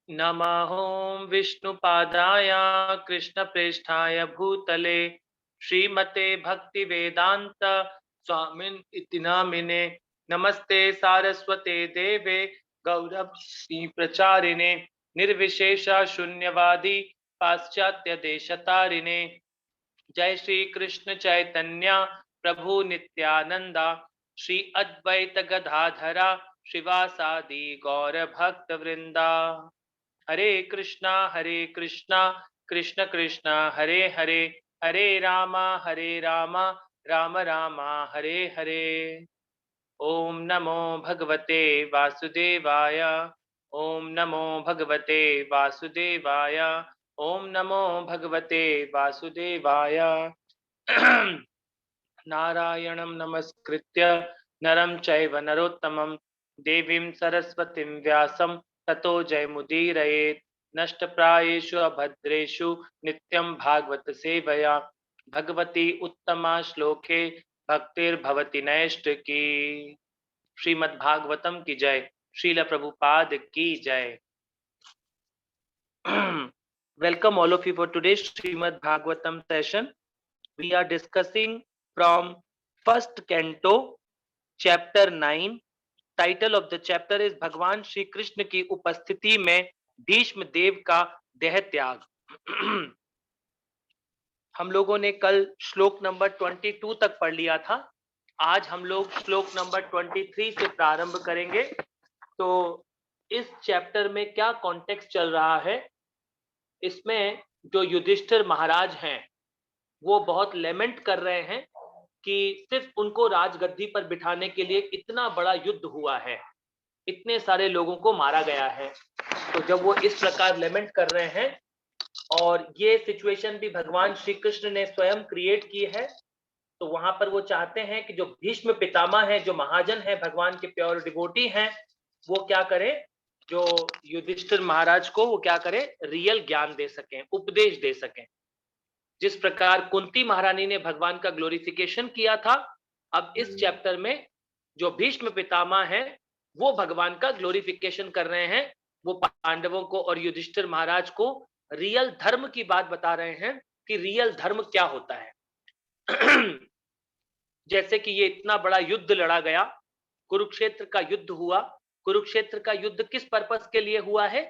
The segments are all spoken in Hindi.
नमः विष्णुपादाय कृष्णप्रेष्ठाय भूतले श्रीमते भक्तिवेदांत स्वामिन् इति नामिने। नमस्ते सारस्वते देवे गौरवसी प्रचारिणे निर्विशेष शून्यवादी पाश्चात्य देशतारिणे। जय श्री कृष्ण चैतन्य प्रभु नित्यानंदा श्री अद्वैत गदाधरा शिवासादि गौर भक्त वृंदा। हरे कृष्णा कृष्ण कृष्णा हरे हरे, हरे रामा राम रामा हरे हरे। ओम नमो भगवते वासुदेवाय, ओम नमो भगवते वासुदेवाय, ओम नमो भगवते वासुदेवाय। नारायणं नमस्कृत्य नरं चैव नरोत्तमं देवीं सरस्वतीं व्यासं ततो जयमुदीरयेत्। नष्टप्रायेषु अभद्रेषु नित्यं भागवत सेवया भगवती उत्तमा श्लोके भक्तिर्भवति नैष्टिकी। श्रीमद् भागवतम की जय, श्रील प्रभुपाद की जय। Welcome all of you for today's Srimad Bhagavatam session. We are discussing from first canto, chapter 9. Title of the chapter is भगवान श्री कृष्ण की उपस्थिति में भीष्म देव का देह त्याग। हम लोगों ने कल श्लोक नंबर 22 तक पढ़ लिया था। आज हम लोग श्लोक नंबर 23 से प्रारंभ करेंगे। तो इस चैप्टर में क्या कॉन्टेक्स्ट चल रहा है, इसमें जो युधिष्ठिर महाराज हैं वो बहुत लेमेंट कर रहे हैं कि सिर्फ उनको राजगद्दी पर बिठाने के लिए इतना बड़ा युद्ध हुआ है, इतने सारे लोगों को मारा गया है। तो जब वो इस प्रकार लेमेंट कर रहे हैं और ये सिचुएशन भी भगवान श्री कृष्ण ने स्वयं क्रिएट की है, तो वहां पर वो चाहते हैं कि जो भीष्म पितामह है, जो महाजन है, भगवान के प्योर डिवोटी हैं, वो क्या करें, जो युधिष्ठिर महाराज को वो क्या करें, रियल ज्ञान दे सकें, उपदेश दे सकें। जिस प्रकार कुंती महारानी ने भगवान का ग्लोरिफिकेशन किया था, अब इस चैप्टर में जो भीष्म पितामह है वो भगवान का ग्लोरिफिकेशन कर रहे हैं। वो पांडवों को और युधिष्ठिर महाराज को रियल धर्म की बात बता रहे हैं कि रियल धर्म क्या होता है। जैसे कि ये इतना बड़ा युद्ध लड़ा गया, कुरुक्षेत्र का युद्ध हुआ। कुरुक्षेत्र का युद्ध किस पर्पस के लिए हुआ है?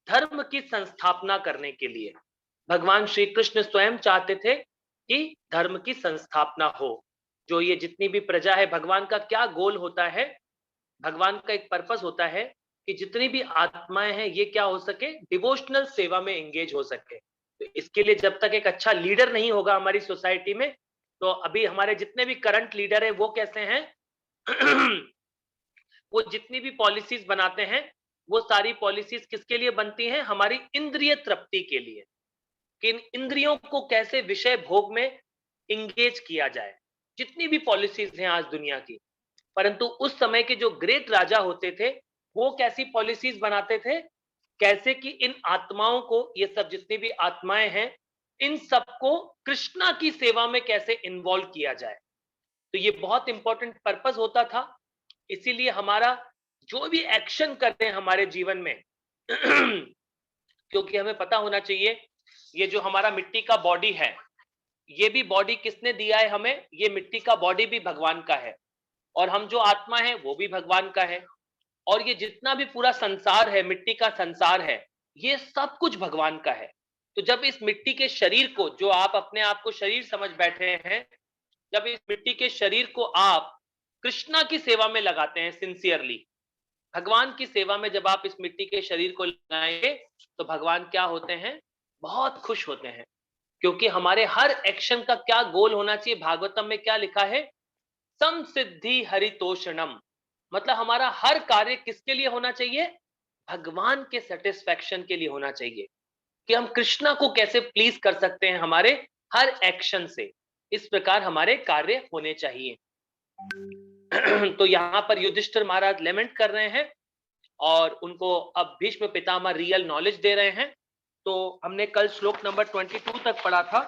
धर्म की संस्थापना करने के लिए। भगवान श्री कृष्ण स्वयं चाहते थे कि धर्म की संस्थापना हो। जो ये जितनी भी प्रजा है, भगवान का क्या गोल होता है? भगवान का एक पर्पस होता है कि जितनी भी आत्माएं हैं ये क्या हो सके, डिवोशनल सेवा में एंगेज हो सके। तो इसके लिए जब तक एक अच्छा लीडर नहीं होगा हमारी सोसाइटी में, तो अभी हमारे जितने भी करंट लीडर है वो कैसे हैं? वो जितनी भी पॉलिसीज बनाते हैं वो सारी पॉलिसीज किसके लिए बनती हैं? हमारी इंद्रिय तृप्ति के लिए, कि इन इंद्रियों को कैसे विषय भोग में इंगेज किया जाए। जितनी भी पॉलिसीज हैं आज दुनिया की, परंतु उस समय के जो ग्रेट राजा होते थे वो कैसी पॉलिसीज बनाते थे? कैसे कि इन आत्माओं को, ये सब जितनी भी आत्माएं हैं, इन सबको कृष्णा की सेवा में कैसे इन्वॉल्व किया जाए। तो ये बहुत इंपॉर्टेंट पर्पस होता था। इसीलिए हमारा जो भी एक्शन करते हैं हमारे जीवन में क्योंकि हमें पता होना चाहिए, ये जो हमारा मिट्टी का बॉडी है, ये भी बॉडी किसने दिया है हमें? ये मिट्टी का बॉडी भी भगवान का है, और हम जो आत्मा है वो भी भगवान का है। और ये जितना भी पूरा संसार है, मिट्टी का संसार है, ये सब कुछ भगवान का है। तो जब इस मिट्टी के शरीर को, जो आप अपने आप को शरीर समझ बैठे हैं, जब इस मिट्टी के शरीर को आप कृष्णा की सेवा में लगाते हैं, सिंसियरली भगवान की सेवा में जब आप इस मिट्टी के शरीर को लगाएंगे, तो भगवान क्या होते हैं? बहुत खुश होते हैं। क्योंकि हमारे हर एक्शन का क्या गोल होना चाहिए? भागवतम में क्या लिखा है? संसिद्धि हरितोषणम। मतलब हमारा हर कार्य किसके लिए होना चाहिए? भगवान के सेटिस्फैक्शन के लिए होना चाहिए, कि हम कृष्णा को कैसे प्लीज कर सकते हैं हमारे हर एक्शन से। इस प्रकार हमारे कार्य होने चाहिए। तो यहां पर युधिष्ठिर महाराज लेमेंट कर रहे हैं और उनको अब भीष्म पितामह रियल नॉलेज दे रहे हैं। तो हमने कल श्लोक नंबर 22 तक पढ़ा था।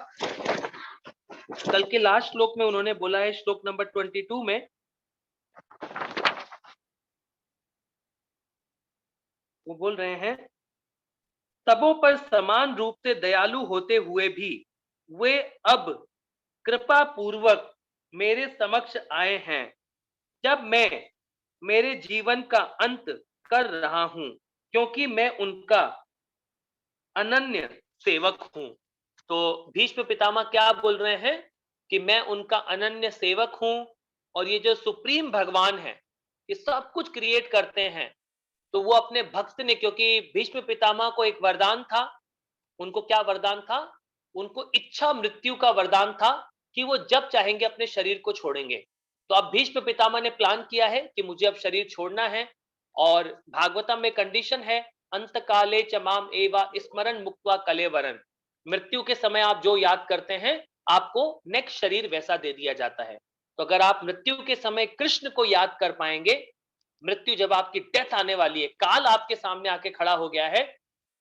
कल के लास्ट श्लोक में उन्होंने बोला है, श्लोक नंबर 22 में वो बोल रहे हैं सबों पर समान रूप से दयालु होते हुए भी वे अब कृपा पूर्वक मेरे समक्ष आए हैं जब मैं मेरे जीवन का अंत कर रहा हूं, क्योंकि मैं उनका अनन्य सेवक हूं। तो भीष्म पितामह क्या बोल रहे हैं कि मैं उनका अनन्य सेवक हूं, और ये जो सुप्रीम भगवान है ये सब कुछ क्रिएट करते हैं, तो वो अपने भक्त ने, क्योंकि भीष्म पितामह को एक वरदान था, उनको क्या वरदान था, उनको इच्छा मृत्यु का वरदान था कि वो जब चाहेंगे अपने शरीर को छोड़ेंगे। तो अब भीष्म पितामह ने प्लान किया है कि मुझे अब शरीर छोड़ना है, और भागवतम में कंडीशन है, अंत काले च माम एवा स्मरण मुक्त्वा कलेवरन, मृत्यु के समय आप जो याद करते हैं आपको नेक्स्ट शरीर वैसा दे दिया जाता है। तो अगर आप मृत्यु के समय कृष्ण को याद कर पाएंगे, मृत्यु जब आपकी डेथ आने वाली है, काल आपके सामने आके खड़ा हो गया है,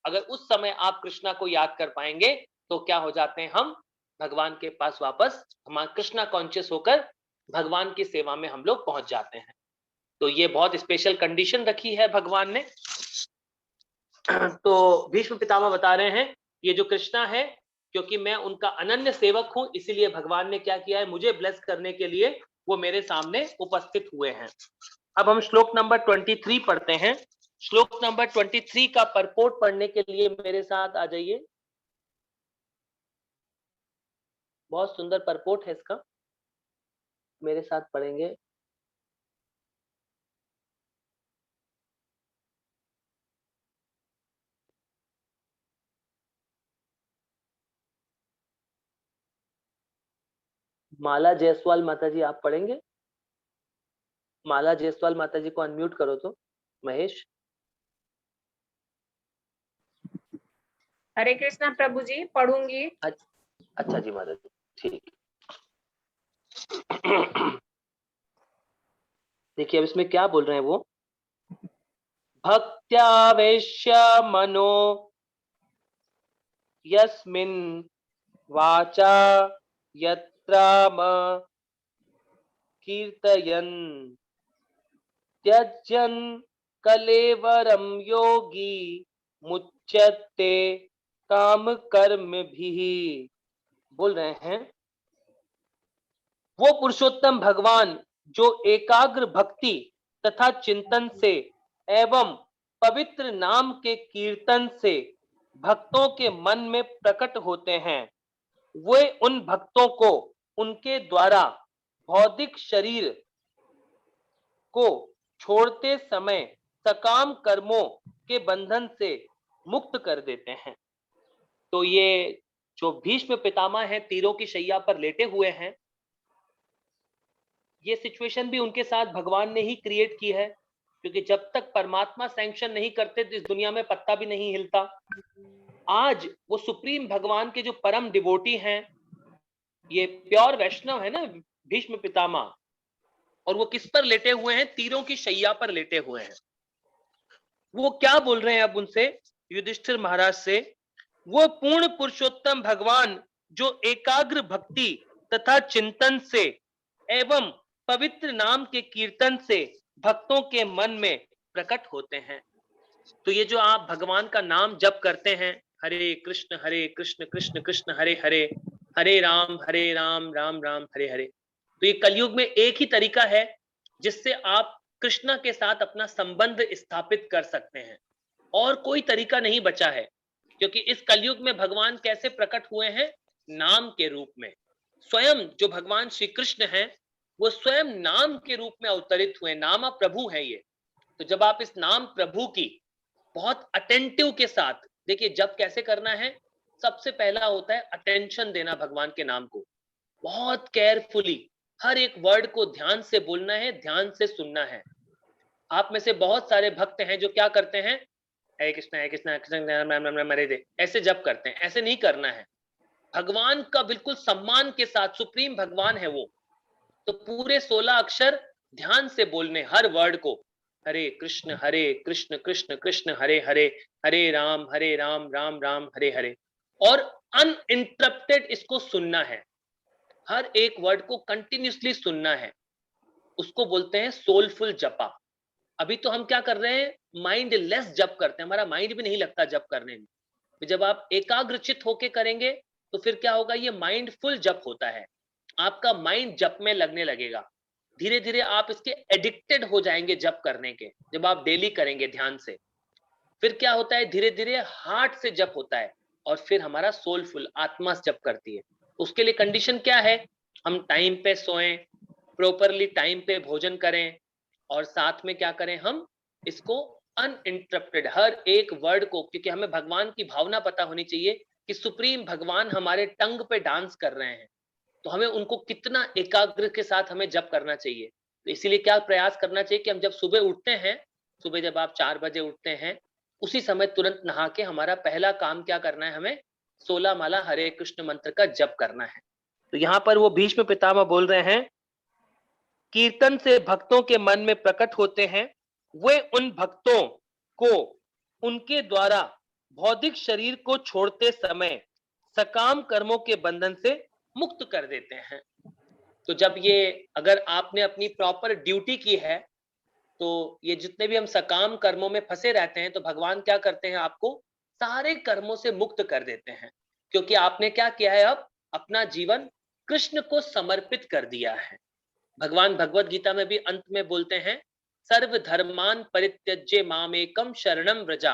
अगर उस समय आप कृष्णा को याद कर पाएंगे तो क्या हो जाते हैं, हम भगवान के पास वापस, हम कृष्णा कॉन्शियस होकर भगवान की सेवा में हम लोग पहुंच जाते हैं। तो ये बहुत स्पेशल कंडीशन रखी है भगवान ने। तो भीष्म पितामह बता रहे हैं ये जो कृष्णा है, क्योंकि मैं उनका अनन्य सेवक हूं, इसीलिए भगवान ने क्या किया है, मुझे ब्लेस करने के लिए वो मेरे सामने उपस्थित हुए हैं। अब हम श्लोक नंबर 23 पढ़ते हैं। श्लोक नंबर 23 का परपोर्ट पढ़ने के लिए मेरे साथ आ जाइए। बहुत सुंदर परपोर्ट है इसका, मेरे साथ पढ़ेंगे। माला जायसवाल माता जी आप पढ़ेंगे? माला जायसवाल माता जी को अनम्यूट करो तो। महेश। हरे कृष्णा प्रभु जी, पढ़ूंगी। अच्छा जी माता जी, ठीक। देखिए अब इसमें क्या बोल रहे हैं वो, भक्त्यावेश्य मनो यस्मिन् वाचा यत्राम कीर्तयन् त्यजन् कलेवरम योगी मुच्यते काम कर्म भी। बोल रहे हैं वो पुरुषोत्तम भगवान जो एकाग्र भक्ति तथा चिंतन से एवं पवित्र नाम के कीर्तन से भक्तों के मन में प्रकट होते हैं, वे उन भक्तों को उनके द्वारा भौतिक शरीर को छोड़ते समय सकाम कर्मों के बंधन से मुक्त कर देते हैं। तो ये जो भीष्म पितामह हैं, तीरों की शैया पर लेटे हुए हैं, ये सिचुएशन भी उनके साथ भगवान ने ही क्रिएट की है, क्योंकि जब तक परमात्मा सैंक्शन नहीं करते तो इस दुनिया में पत्ता भी नहीं हिलता। आज वो सुप्रीम भगवान के जो परम डिवोटी हैं, ये प्योर वैष्णव है ना भीष्म पितामह, और वो किस पर लेटे हुए हैं, तीरों की शैया पर लेटे हुए हैं। वो क्या बोल रहे हैं अब उनसे, युधिष्ठिर महाराज से, वो पूर्ण पुरुषोत्तम भगवान जो एकाग्र भक्ति तथा चिंतन से एवं पवित्र नाम के कीर्तन से भक्तों के मन में प्रकट होते हैं। तो ये जो आप भगवान का नाम जप करते हैं, हरे कृष्ण कृष्ण कृष्ण हरे हरे, हरे राम राम राम हरे हरे, तो ये कलयुग में एक ही तरीका है जिससे आप कृष्ण के साथ अपना संबंध स्थापित कर सकते हैं, और कोई तरीका नहीं बचा है। क्योंकि इस कलयुग में भगवान कैसे प्रकट हुए हैं, नाम के रूप में। स्वयं जो भगवान श्री कृष्ण हैं वो स्वयं नाम के रूप में अवतरित हुए, नाम प्रभु है ये। तो जब आप इस नाम प्रभु की बहुत अटेंटिव के साथ देखिए, जब कैसे करना है, सबसे पहला होता है अटेंशन देना भगवान के नाम को, बहुत केयरफुली हर एक वर्ड को ध्यान से बोलना है, ध्यान से सुनना है। आप में से बहुत सारे भक्त हैं जो क्या करते हैं, हरे कृष्ण कृष्ण राम राम राम हरे हरे, ऐसे जप करते हैं। ऐसे नहीं करना है, भगवान का बिल्कुल सम्मान के साथ, सुप्रीम भगवान है वो, तो पूरे 16 अक्षर ध्यान से बोलने, हर वर्ड को, हरे कृष्ण कृष्ण कृष्ण हरे हरे, हरे राम राम राम हरे हरे, और अनइंटरप्टेड इसको सुनना है, हर एक वर्ड को कंटिन्यूसली सुनना है। उसको बोलते हैं सोलफुल जपा। अभी तो हम क्या कर रहे हैं, माइंड लेस जप करते हैं, हमारा माइंड भी नहीं लगता जप करने में। जब आप एकाग्रचित होके करेंगे तो फिर क्या होगा, ये माइंडफुल जप होता है, आपका माइंड जप में लगने लगेगा। धीरे धीरे आप इसके एडिक्टेड हो जाएंगे जप करने के, जब आप डेली करेंगे ध्यान से। फिर क्या होता है, धीरे धीरे हार्ट से जप होता है और फिर हमारा सोलफुल आत्मा से जप करती है। उसके लिए कंडीशन क्या है, हम टाइम पे सोएं, प्रॉपरली टाइम पे भोजन करें, और साथ में क्या करें, हम इसको अनइंटरप्टेड हर एक वर्ड को, क्योंकि हमें भगवान की भावना पता होनी चाहिए कि सुप्रीम भगवान हमारे टंग पे डांस कर रहे हैं, तो हमें उनको कितना एकाग्र के साथ हमें जप करना चाहिए। तो इसीलिए क्या प्रयास करना चाहिए कि हम जब सुबह उठते हैं, सुबह जब आप 4 बजे उठते हैं, उसी समय तुरंत नहा के हमारा पहला काम क्या करना है, हमें 16 माला हरे कृष्ण मंत्र का जप करना है। तो यहाँ पर वो भीष्म पितामह बोल रहे हैं, कीर्तन से भक्तों के मन में प्रकट होते हैं, वे उन भक्तों को उनके द्वारा भौतिक शरीर को छोड़ते समय सकाम कर्मों के बंधन से मुक्त कर देते हैं। तो जब ये, अगर आपने अपनी प्रॉपर ड्यूटी की है, तो ये जितने भी हम सकाम कर्मों में फंसे रहते हैं, तो भगवान क्या करते हैं, आपको सारे कर्मों से मुक्त कर देते हैं, क्योंकि आपने क्या किया है, अब अपना जीवन कृष्ण को समर्पित कर दिया है। भगवान भगवत गीता में भी अंत में बोलते हैं, सर्व धर्मान परित्यज्य मामेकम शरणम व्रजा,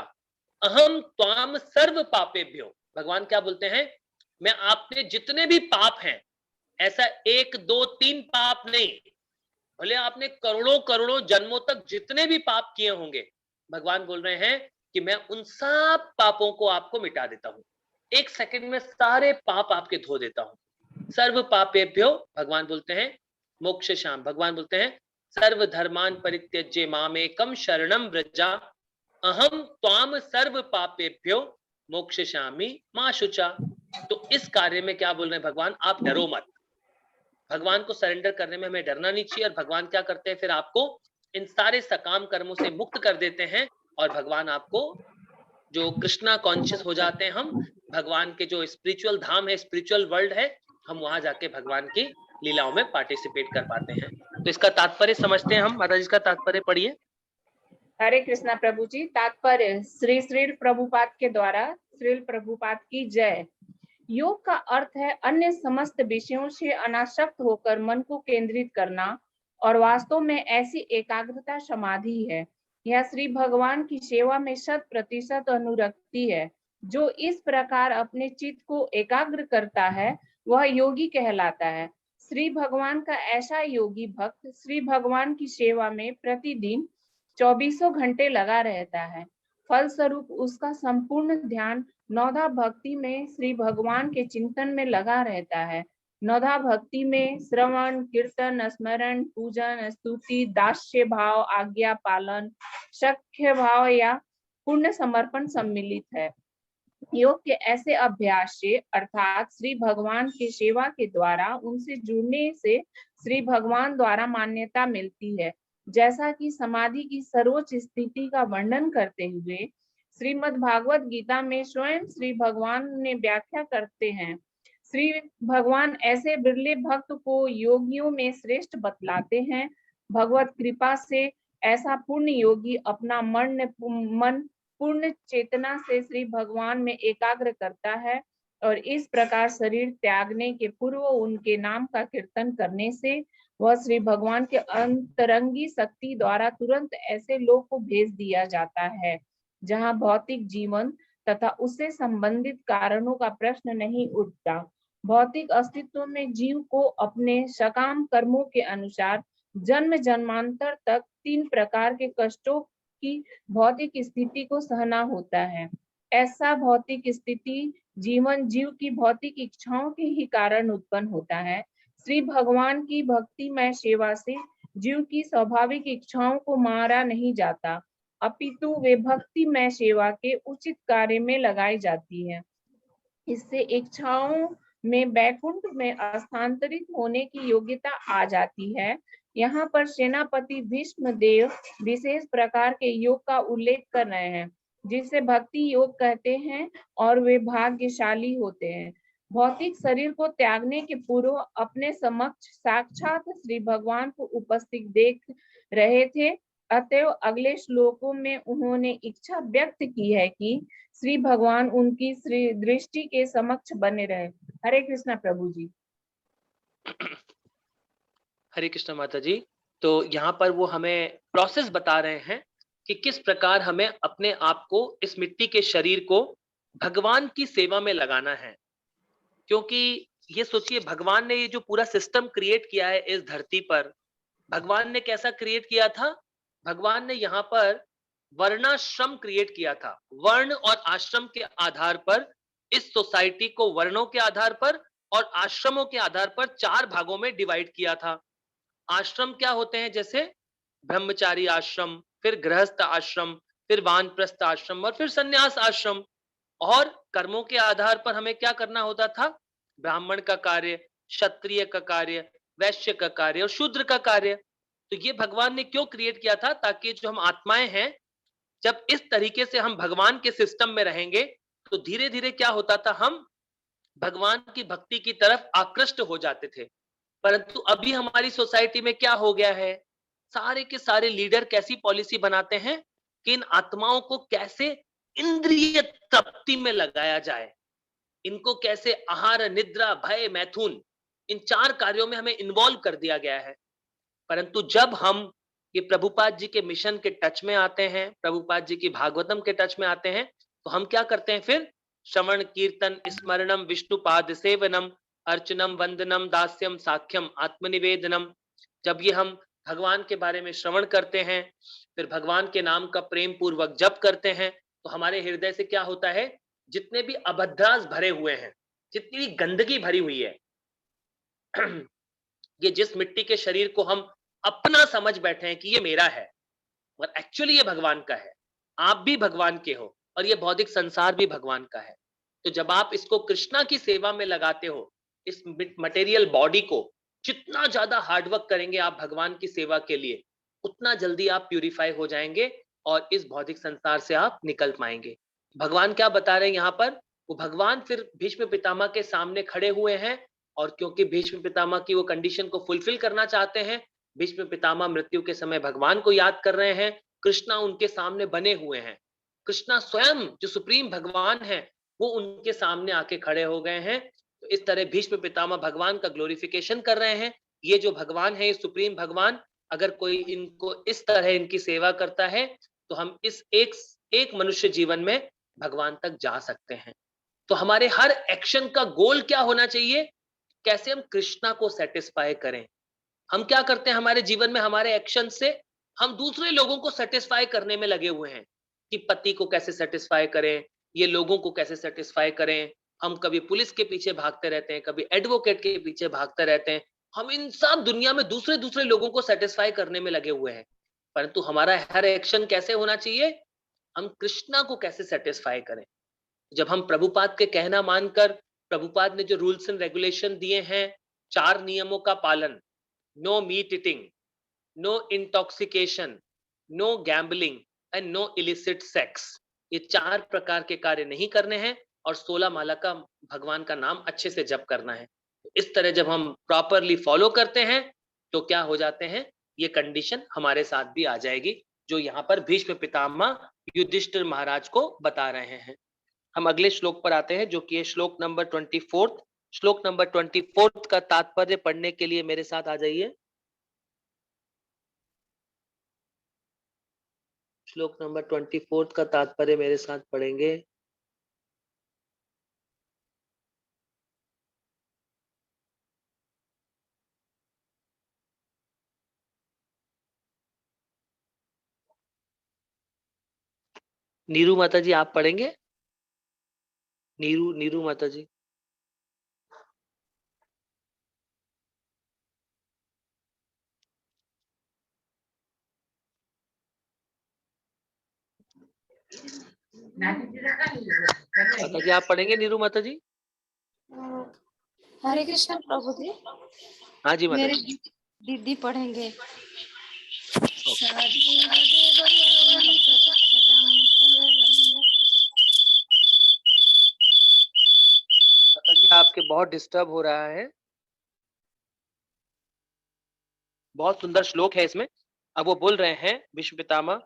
अहम त्वाम सर्व पापेभ्यो। भगवान क्या बोलते हैं, मैं आपने जितने भी पाप हैं, ऐसा 1 2 3 पाप नहीं, भले आपने करोड़ों करोड़ों जन्मों तक जितने भी पाप किए होंगे, भगवान बोल रहे हैं कि मैं उन सब पापों को आपको मिटा देता हूं, 1 सेकंड में सारे पाप आपके धो देता हूं। सर्व पापेभ्यो, भगवान बोलते हैं मोक्ष शाम, भगवान बोलते हैं सर्व धर्मान परित्यज्य मामेकम शरणम व्रजा, अहम त्वाम सर्व पापेभ्यो मोक्षयिष्यामि मा शुचा। तो इस कार्य में क्या बोल रहे हैं भगवान, आप डरो मत। भगवान को सरेंडर करने में हमें डरना नहीं चाहिए, और भगवान क्या करते हैं, फिर आपको इन सारे सकाम कर्मों से मुक्त कर देते हैं, और भगवान आपको जो कृष्णा कॉन्शियस हो जाते हैं हम, भगवान के जो स्पिरिचुअल धाम है, स्पिरिचुअल वर्ल्ड है, हम वहां जाके भगवान की लीलाओं में पार्टिसिपेट कर पाते हैं। तो इसका तात्पर्य समझते हैं हम, माता जी इसका तात्पर्य पढ़िए। हरे कृष्णा प्रभु जी। तात्पर्य, श्री श्रील प्रभुपाद के द्वारा, श्रील प्रभुपाद की जय। योग का अर्थ है अन्य समस्त विषयों से अनासक्त होकर मन को केंद्रित करना, और वास्तव में ऐसी एकाग्रता समाधि है। यह श्री भगवान की सेवा में 100% अनुरक्ति है। जो इस प्रकार अपने चित्त को एकाग्र करता है, वह योगी कहलाता है। श्री भगवान का ऐसा योगी भक्त श्री भगवान की सेवा में प्रतिदिन 24 घंटे लगा रहता है। फलस्वरूप उसका संपूर्ण ध्यान नौधा भक्ति में श्री भगवान के चिंतन में लगा रहता है। नौधा भक्ति में श्रवण, कीर्तन, स्मरण, पूजन, स्तुति, दास्य भाव, आज्ञा पालन, सख्य भाव या पूर्ण समर्पण सम्मिलित है। योग के ऐसे अभ्यास से, अर्थात श्री भगवान की सेवा के द्वारा उनसे जुड़ने से श्री भगवान द्वारा मान्यता मिलती है। जैसा कि समाधि की सर्वोच्च स्थिति का वर्णन करते हुए श्रीमद् भागवत गीता में स्वयं श्री भगवान ने व्याख्या करते हैं। श्री भगवान ऐसे बिरले भक्त को योगियों में श्रेष्ठ बतलाते हैं। भगवत कृपा से ऐसा पूर्ण योगी अपना मन पूर्ण चेतना से श्री भगवान में एकाग्र करता है, और इस प्रकार शरीर त्यागने के पूर्व उनके नाम का कीर्तन करने से वह श्री भगवान के अंतरंगी शक्ति द्वारा तुरंत ऐसे लोक को भेज दिया जाता है जहां भौतिक जीवन तथा उससे संबंधित कारणों का प्रश्न नहीं उठता। भौतिक अस्तित्व में जीव को अपने सकाम कर्मों के अनुसार जन्म जन्मांतर तक 3 प्रकार के कष्टों की भौतिक स्थिति को सहना होता है। ऐसा भौतिक स्थिति जीवन जीव की भौतिक इच्छाओं के ही कारण उत्पन्न होता है। श्री भगवान की भक्तिमय सेवा से जीव की स्वाभाविक इच्छाओं को मारा नहीं जाता, अपितु वे भक्तिमय सेवा के उचित कार्य में लगाई जाती है। इससे इच्छाओं में वैकुंठ में स्थानांतरित होने की योग्यता आ जाती है। यहाँ पर सेनापति भीष्म देव विशेष प्रकार के योग का उल्लेख कर रहे हैं, जिसे भक्ति योग कहते हैं, और वे भाग्यशाली होते हैं। भौतिक शरीर को त्यागने के पूर्व अपने समक्ष साक्षात श्री भगवान को उपस्थित देख रहे थे, अतएव अगले श्लोकों में उन्होंने इच्छा व्यक्त की है कि श्री भगवान उनकी श्री दृष्टि के समक्ष बने रहे। हरे कृष्णा प्रभु जी। हरे कृष्ण माता जी। तो यहाँ पर वो हमें प्रोसेस बता रहे हैं कि किस प्रकार हमें अपने आप को, इस मिट्टी के शरीर को भगवान की सेवा में लगाना है। क्योंकि ये सोचिए, भगवान ने ये जो पूरा सिस्टम क्रिएट किया है इस धरती पर, भगवान ने कैसा क्रिएट किया था? भगवान ने यहाँ पर वर्णाश्रम क्रिएट किया था। वर्ण और आश्रम के आधार पर इस सोसाइटी को वर्णों के आधार पर और आश्रमों के आधार पर 4 भागों में डिवाइड किया था। आश्रम क्या होते हैं? जैसे ब्रह्मचारी आश्रम, फिर गृहस्थ आश्रम, फिर वानप्रस्थ आश्रम और फिर संन्यास आश्रम। और कर्मों के आधार पर हमें क्या करना होता था? ब्राह्मण का कार्य, क्षत्रिय का कार्य, वैश्य का कार्य और शूद्र का कार्य। तो ये भगवान ने क्यों क्रिएट किया था? ताकि जो हम आत्माएं हैं, जब इस तरीके से हम भगवान के सिस्टम में रहेंगे तो धीरे धीरे क्या होता था, हम भगवान की भक्ति की तरफ आकृष्ट हो जाते थे। परंतु अभी हमारी सोसाइटी में क्या हो गया है? सारे के सारे लीडर कैसी पॉलिसी बनाते हैं कि इन आत्माओं को कैसे इंद्रिय तृप्ति में लगाया जाए, इनको कैसे आहार, निद्रा, भय, मैथुन, इन 4 कार्यों में हमें इन्वॉल्व कर दिया गया है। परंतु जब हम ये प्रभुपाद जी के मिशन के टच में आते हैं, प्रभुपाद जी की भागवतम के टच में आते हैं, तो हम क्या करते हैं फिर? श्रवण, कीर्तन, स्मरणम, विष्णु पाद सेवनम, अर्चनम, वंदनम, दास्यम, साख्यम, आत्मनिवेदनम। जब ये हम भगवान के बारे में श्रवण करते हैं, फिर भगवान के नाम का प्रेम पूर्वक जप करते हैं, तो हमारे हृदय से क्या होता है? जितने भी अभद्रास भरे हुए हैं, जितनी भी गंदगी भरी हुई है, ये जिस मिट्टी के शरीर को हम अपना समझ बैठे हैं कि ये मेरा है, और एक्चुअली ये भगवान का है। आप भी भगवान के हो और ये भौतिक संसार भी भगवान का है। तो जब आप इसको कृष्णा की सेवा में लगाते हो, इस मटेरियल बॉडी को, जितना ज्यादा हार्डवर्क करेंगे आप भगवान की सेवा के लिए, उतना जल्दी आप प्यूरिफाई हो जाएंगे और इस भौतिक संसार से आप निकल पाएंगे। भगवान क्या बता रहे हैं यहाँ पर? वो भगवान फिर भीष्म पितामह के सामने खड़े हुए हैं, और क्योंकि भीष्म पितामह की वो कंडीशन को फुलफिल करना चाहते हैं, भीष्म पितामह मृत्यु के समय भगवान को याद कर रहे हैं। कृष्णा उनके सामने बने हुए हैं। कृष्णा स्वयं जो सुप्रीम भगवान है, वो उनके सामने आके खड़े हो गए हैं। तो इस तरह भीष्म पितामह भगवान का ग्लोरिफिकेशन कर रहे हैं। ये जो भगवान है, ये सुप्रीम भगवान, अगर कोई इनको इस तरह इनकी सेवा करता है, तो हम इस एक मनुष्य जीवन में भगवान तक जा सकते हैं। तो हमारे हर एक्शन का गोल क्या होना चाहिए? कैसे हम कृष्णा को सेटिस्फाई करें। हम क्या करते हैं हमारे जीवन में? हमारे एक्शन से हम दूसरे लोगों को सेटिस्फाई करने में लगे हुए हैं कि पति को कैसे सेटिस्फाई करें, ये लोगों को कैसे सेटिस्फाई करें। हम कभी पुलिस के पीछे भागते रहते हैं, कभी एडवोकेट के पीछे भागते रहते हैं। हम इन सब दुनिया में दूसरे दूसरे लोगों को सेटिस्फाई करने में लगे हुए हैं। परंतु हमारा हर एक्शन कैसे होना चाहिए? हम कृष्णा को कैसे सेटिस्फाई करें। जब हम प्रभुपाद के कहना मानकर, प्रभुपाद ने जो रूल्स एंड रेगुलेशन दिए हैं, 4 नियमों का पालन, no meat eating, no intoxication, no gambling and no illicit sex, ये 4 प्रकार के कार्य नहीं करने हैं, और 16 माला का भगवान का नाम अच्छे से जप करना है। इस तरह जब हम प्रॉपरली फॉलो करते हैं, तो क्या हो जाते हैं? ये कंडीशन हमारे साथ भी आ जाएगी, जो यहाँ पर भीष्म पितामह युधिष्ठिर महाराज को बता रहे हैं। हम अगले श्लोक पर आते हैं, जो कि है श्लोक नंबर 24। श्लोक नंबर 24 का तात्पर्य पढ़ने के लिए मेरे साथ आ जाइए। श्लोक नंबर 24 का तात्पर्य मेरे साथ पढ़ेंगे। नीरू माता जी, आप पढ़ेंगे? नीरू नीरू माता जी। माता जी, आप पढ़ेंगे? नीरू माता जी। हरे कृष्ण प्रभु जी। हाँ जी माता मेरे जी। दीदी पढ़ेंगे। माता जी, आपके बहुत डिस्टर्ब हो रहा है। बहुत सुंदर श्लोक है इसमें। अब वो बोल रहे हैं भीष्म पितामह,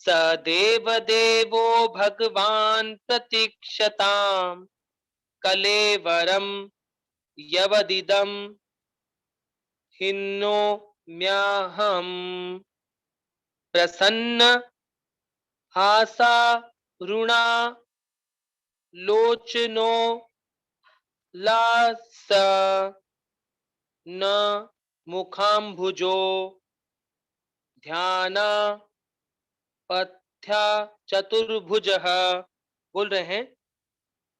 सदेव देवो भगवान प्रतीक्षताम कलेवरम यवदिदम हिन्नो म्याहम प्रसन्न हासा ऋणा लोचनो लास न मुखाम्भुजो ध्याना पथ्या चतुर्भुजः। बोल रहे हैं,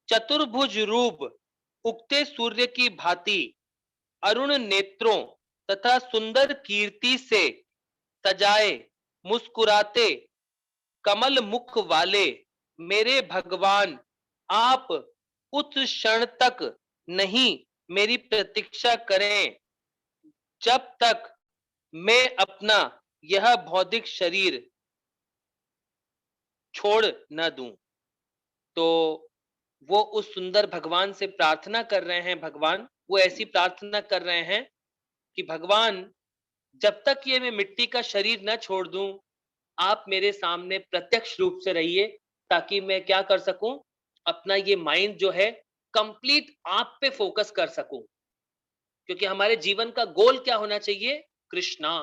चतुर्भुज रूप उगते सूर्य की भांति अरुण नेत्रों तथा सुंदर कीर्ति से सजाए मुस्कुराते कमल मुख वाले मेरे भगवान, आप उस क्षण तक नहीं मेरी प्रतीक्षा करें जब तक मैं अपना यह भौतिक शरीर छोड़ न दूं। तो वो उस सुंदर भगवान से प्रार्थना कर रहे हैं, भगवान वो ऐसी प्रार्थना कर रहे हैं कि भगवान जब तक ये मैं मिट्टी का शरीर न छोड़ दूं, आप मेरे सामने प्रत्यक्ष रूप से रहिए, ताकि मैं क्या कर सकूं, अपना ये माइंड जो है कंप्लीट आप पे फोकस कर सकूं। क्योंकि हमारे जीवन का गोल क्या होना चाहिए, कृष्णा।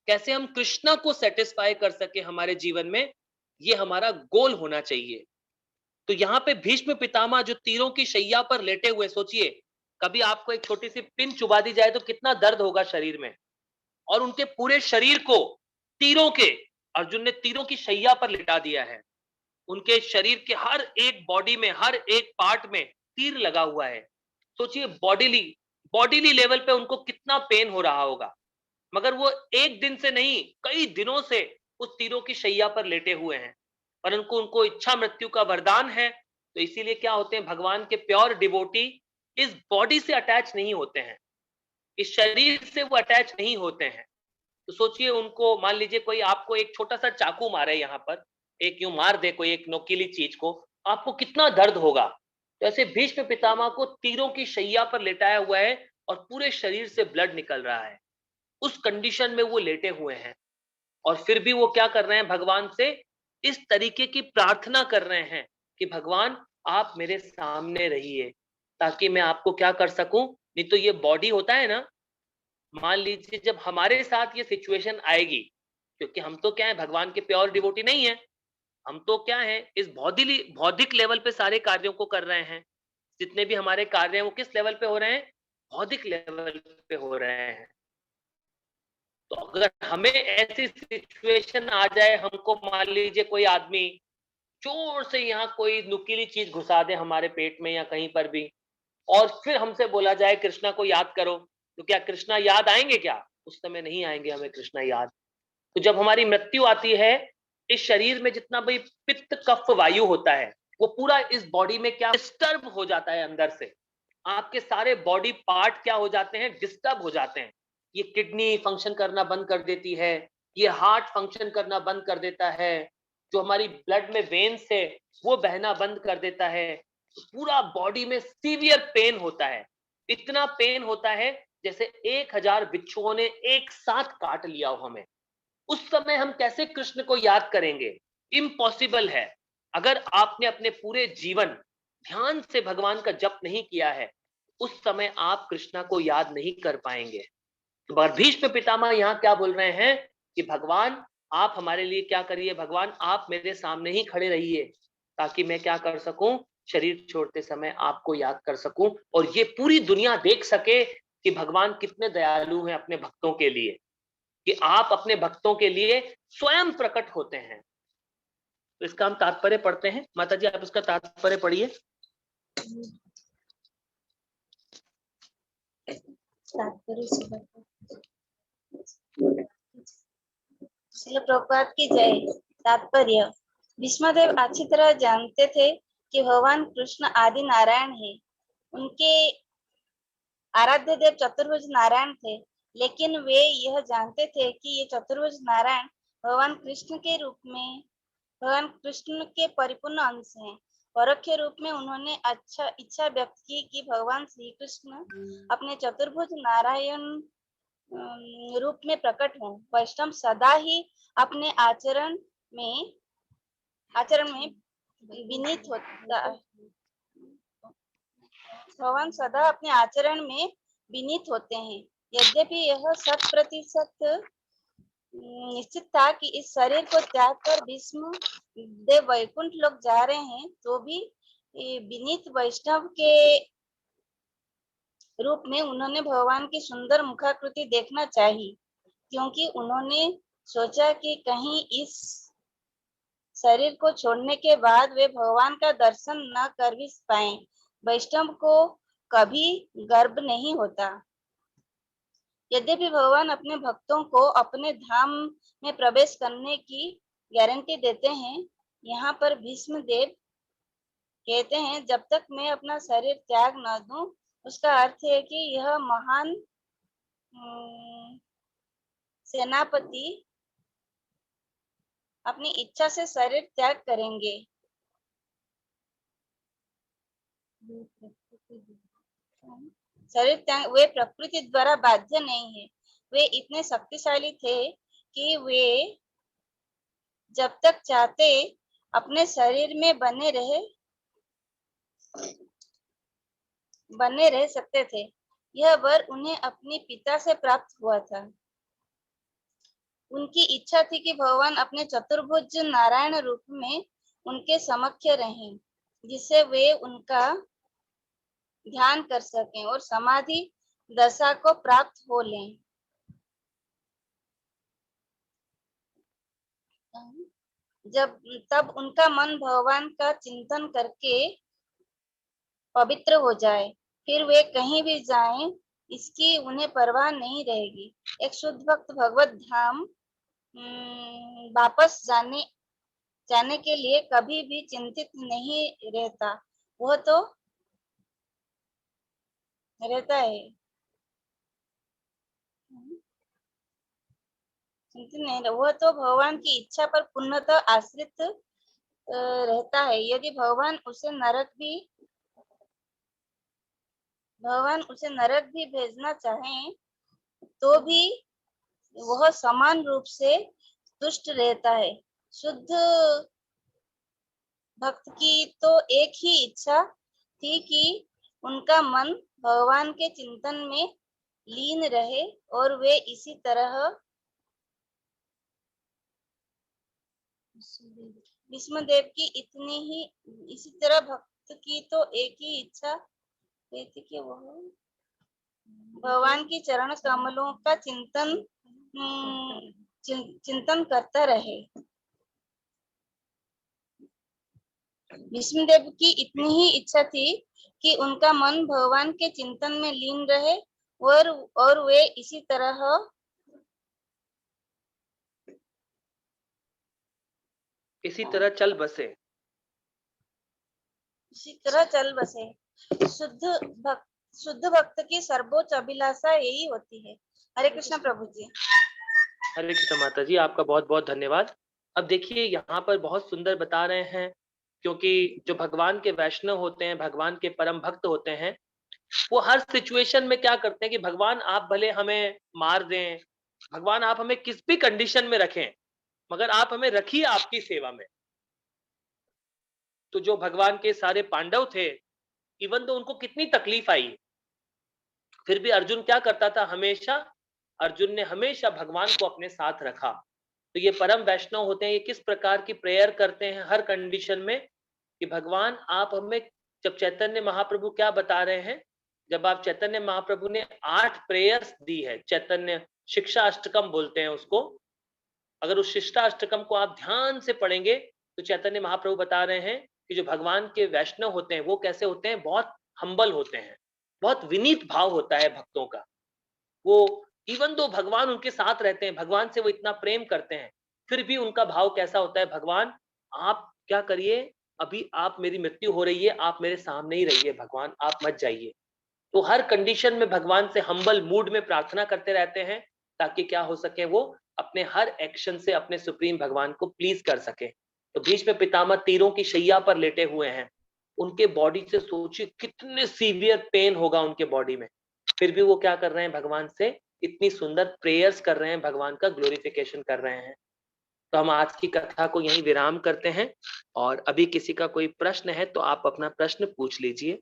कैसे हम कृष्णा को सेटिस्फाई कर सके हमारे जीवन में, ये हमारा गोल होना चाहिए। तो यहाँ पे भीष्म पितामह जो तीरों की शैया पर लेटे हुए, सोचिए कभी आपको एक छोटी सी पिन चुबा दी जाए तो कितना दर्द होगा शरीर में, और उनके पूरे शरीर को तीरों के, अर्जुन ने तीरों की शैया पर लिटा दिया है। उनके शरीर के हर एक बॉडी में, हर एक पार्ट में तीर लगा हुआ है। सोचिए बॉडीली लेवल पे उनको कितना पेन हो रहा होगा, मगर वो एक दिन से नहीं कई दिनों से उस तीरों की शैया पर लेटे हुए हैं, परंतु उनको इच्छा मृत्यु का वरदान है। तो इसीलिए क्या होते हैं, भगवान के प्योर डिवोटी इस बॉडी से अटैच नहीं होते हैं, इस शरीर से वो अटैच नहीं होते हैं। तो सोचिए उनको, मान लीजिए कोई आपको एक छोटा सा चाकू मारे, यहाँ पर एक यूं मार दे कोई एक नोकीली चीज को, आपको कितना दर्द होगा। तो ऐसे भीष्म पितामह को तीरों की शैया पर लेटाया हुआ है और पूरे शरीर से ब्लड निकल रहा है, उस कंडीशन में वो लेटे हुए हैं, और फिर भी वो क्या कर रहे हैं, भगवान से इस तरीके की प्रार्थना कर रहे हैं कि भगवान आप मेरे सामने रहिए, ताकि मैं आपको क्या कर सकूं। नहीं तो ये बॉडी होता है ना, मान लीजिए जब हमारे साथ ये सिचुएशन आएगी, क्योंकि हम तो क्या है, भगवान के प्योर डिवोटी नहीं है, हम तो क्या है, इस बौद्धिक लेवल पे सारे कार्यों को कर रहे हैं। जितने भी हमारे कार्य हैं वो किस लेवल पे हो रहे हैं, बौद्धिक लेवल पे हो रहे हैं। तो अगर हमें ऐसी सिचुएशन आ जाए, हमको मान लीजिए कोई आदमी जोर से यहाँ कोई नुकीली चीज घुसा दे हमारे पेट में या कहीं पर भी, और फिर हमसे बोला जाए कृष्णा को याद करो, तो क्या कृष्णा याद आएंगे क्या, उस समय नहीं आएंगे हमें कृष्णा याद। तो जब हमारी मृत्यु आती है, इस शरीर में जितना भी पित्त कफ वायु होता है, वो पूरा इस बॉडी में क्या डिस्टर्ब हो जाता है, अंदर से आपके सारे बॉडी पार्ट क्या हो जाते हैं, डिस्टर्ब हो जाते हैं। ये किडनी फंक्शन करना बंद कर देती है, ये हार्ट फंक्शन करना बंद कर देता है, जो हमारी ब्लड में वेन्स है वो बहना बंद कर देता है। पूरा बॉडी में सीवियर पेन होता है, इतना पेन होता है जैसे 1000 बिच्छुओं ने एक साथ काट लिया हो हमें। उस समय हम कैसे कृष्ण को याद करेंगे, इम्पॉसिबल है। अगर आपने अपने पूरे जीवन ध्यान से भगवान का जप नहीं किया है, उस समय आप कृष्णा को याद नहीं कर पाएंगे। तो भीष्म पितामह यहाँ क्या बोल रहे हैं कि भगवान आप हमारे लिए क्या करिए, भगवान आप मेरे सामने ही खड़े रहिए, ताकि मैं क्या कर सकूं, शरीर छोड़ते समय आपको याद कर सकूं, और ये पूरी दुनिया देख सके कि भगवान कितने दयालु हैं अपने भक्तों के लिए, कि आप अपने भक्तों के लिए स्वयं प्रकट होते हैं। तो इसका हम तात्पर्य पढ़ते हैं। माता जी आप इसका तात्पर्य पढ़िए। श्रील प्रभुपाद की जय। तात्पर्य, भीष्मदेव अच्छी तरह जानते थे कि भगवान कृष्ण आदि नारायण है। उनके आराध्य देव चतुर्भुज नारायण थे, लेकिन वे यह जानते थे कि ये चतुर्भुज नारायण भगवान कृष्ण के रूप में, भगवान कृष्ण के परिपूर्ण अंश हैं। परोक्ष रूप में उन्होंने इच्छा व्यक्त की कि भगवान श्री कृष्ण अपने चतुर्भुज रूप में प्रकट हो। वैष्णव सदा ही अपने आचरण में विनीत होता है। भगवान सदा अपने आचरण में विनीत होते हैं। यद्यपि यह 100% निश्चित था कि इस शरीर को त्याग कर भीष्म देव वैकुंठ लोग जा रहे हैं, तो भी विनीत वैष्णव के रूप में उन्होंने भगवान की सुंदर मुखाकृति देखना चाहिए, क्योंकि उन्होंने सोचा कि कहीं इस शरीर को छोड़ने के बाद वे भगवान का दर्शन न कर भी पाए। वैष्णव को कभी गर्व नहीं होता। यद्यपि भगवान अपने भक्तों को अपने धाम में प्रवेश करने की गारंटी देते हैं, यहाँ पर भीष्म देव कहते हैं, जब तक मैं अपना शरीर त्याग न दूं, उसका अर्थ है कि यह महान सेनापति अपनी इच्छा से शरीर त्याग करेंगे। शरीर त्याग वे प्रकृति द्वारा बाध्य नहीं है। वे इतने शक्तिशाली थे कि वे जब तक चाहते अपने शरीर में बने रह सकते थे। यह वर उन्हें अपने पिता से प्राप्त हुआ था। उनकी इच्छा थी कि भगवान अपने चतुर्भुज नारायण रूप में उनके समक्ष रहें, जिससे वे उनका ध्यान कर सकें और समाधि दशा को प्राप्त हो लें। तब उनका मन भगवान का चिंतन करके पवित्र हो जाए, फिर वे कहीं भी जाएं, इसकी उन्हें परवाह नहीं रहेगी। एक शुद्ध भक्त भगवत धाम वापस जाने के लिए कभी भी चिंतित नहीं रहता। वह तो रहता है, चिंतित नहीं, वह तो भगवान की इच्छा पर पूर्णतः आश्रित रहता है। यदि भगवान उसे नरक भी भेजना चाहें, तो भी वह समान रूप से तुष्ट रहता है। शुद्ध भक्त की तो एक ही इच्छा थी कि उनका मन भगवान के चिंतन में लीन रहे, और वे इसी तरह विष्णुदेव की इसी तरह भक्त की तो एक ही इच्छा थी कि वह भगवान की चरण कमलों का चिंतन करता रहे। विष्णुदेव की इतनी ही इच्छा थी कि उनका मन भगवान के चिंतन में लीन रहे, और वे इसी तरह चल बसे। शुद्ध भक्त की सर्वोच्च अभिलाषा यही होती है। हरे कृष्ण प्रभु जी। हरे कृष्ण माता जी, आपका बहुत बहुत धन्यवाद। अब देखिए यहाँ पर बहुत सुंदर बता रहे हैं, क्योंकि जो भगवान के वैष्णव होते हैं, भगवान के परम भक्त होते हैं, वो हर सिचुएशन में क्या करते हैं कि भगवान आप भले हमें मार दें, भगवान आप हमें किस भी कंडीशन में रखें, मगर आप हमें रखिए आपकी सेवा में। तो जो भगवान के सारे पांडव थे, इवन तो उनको कितनी तकलीफ आई, फिर भी अर्जुन क्या करता था, अर्जुन ने हमेशा भगवान को अपने साथ रखा। तो ये परम वैष्णव होते हैं, ये किस प्रकार की प्रेयर करते हैं हर कंडीशन में कि भगवान आप हमें, जब चैतन्य महाप्रभु क्या बता रहे हैं, जब आप चैतन्य महाप्रभु ने 8 प्रेयर्स दी है, चैतन्य शिक्षा अष्टकम बोलते हैं उसको। अगर उस शिक्षा अष्टकम को आप ध्यान से पढ़ेंगे तो चैतन्य महाप्रभु बता रहे हैं कि जो भगवान के वैष्णव होते हैं वो कैसे होते हैं, बहुत हम्बल होते हैं, बहुत विनीत भाव होता है भक्तों का। वो इवन दो भगवान उनके साथ रहते हैं, भगवान से वो इतना प्रेम करते हैं, फिर भी उनका भाव कैसा होता है, भगवान आप क्या करिए, अभी आप मेरी मृत्यु हो रही है, आप मेरे सामने ही रहिए, भगवान आप मत जाइए। तो हर कंडीशन में भगवान से हम्बल मूड में प्रार्थना करते रहते हैं, ताकि क्या हो सके, वो अपने हर एक्शन से अपने सुप्रीम भगवान को प्लीज कर सके। तो भीष्म पितामह तीरों की शैया पर लेटे हुए हैं, उनके बॉडी से सोचिए कितने सीवियर पेन होगा उनके बॉडी में, फिर भी वो क्या कर रहे हैं, भगवान से इतनी सुंदर प्रेयर्स कर रहे हैं, भगवान का ग्लोरिफिकेशन कर रहे हैं। तो हम आज की कथा को यहीं विराम करते हैं और अभी किसी का कोई प्रश्न है तो आप अपना प्रश्न पूछ लीजिए।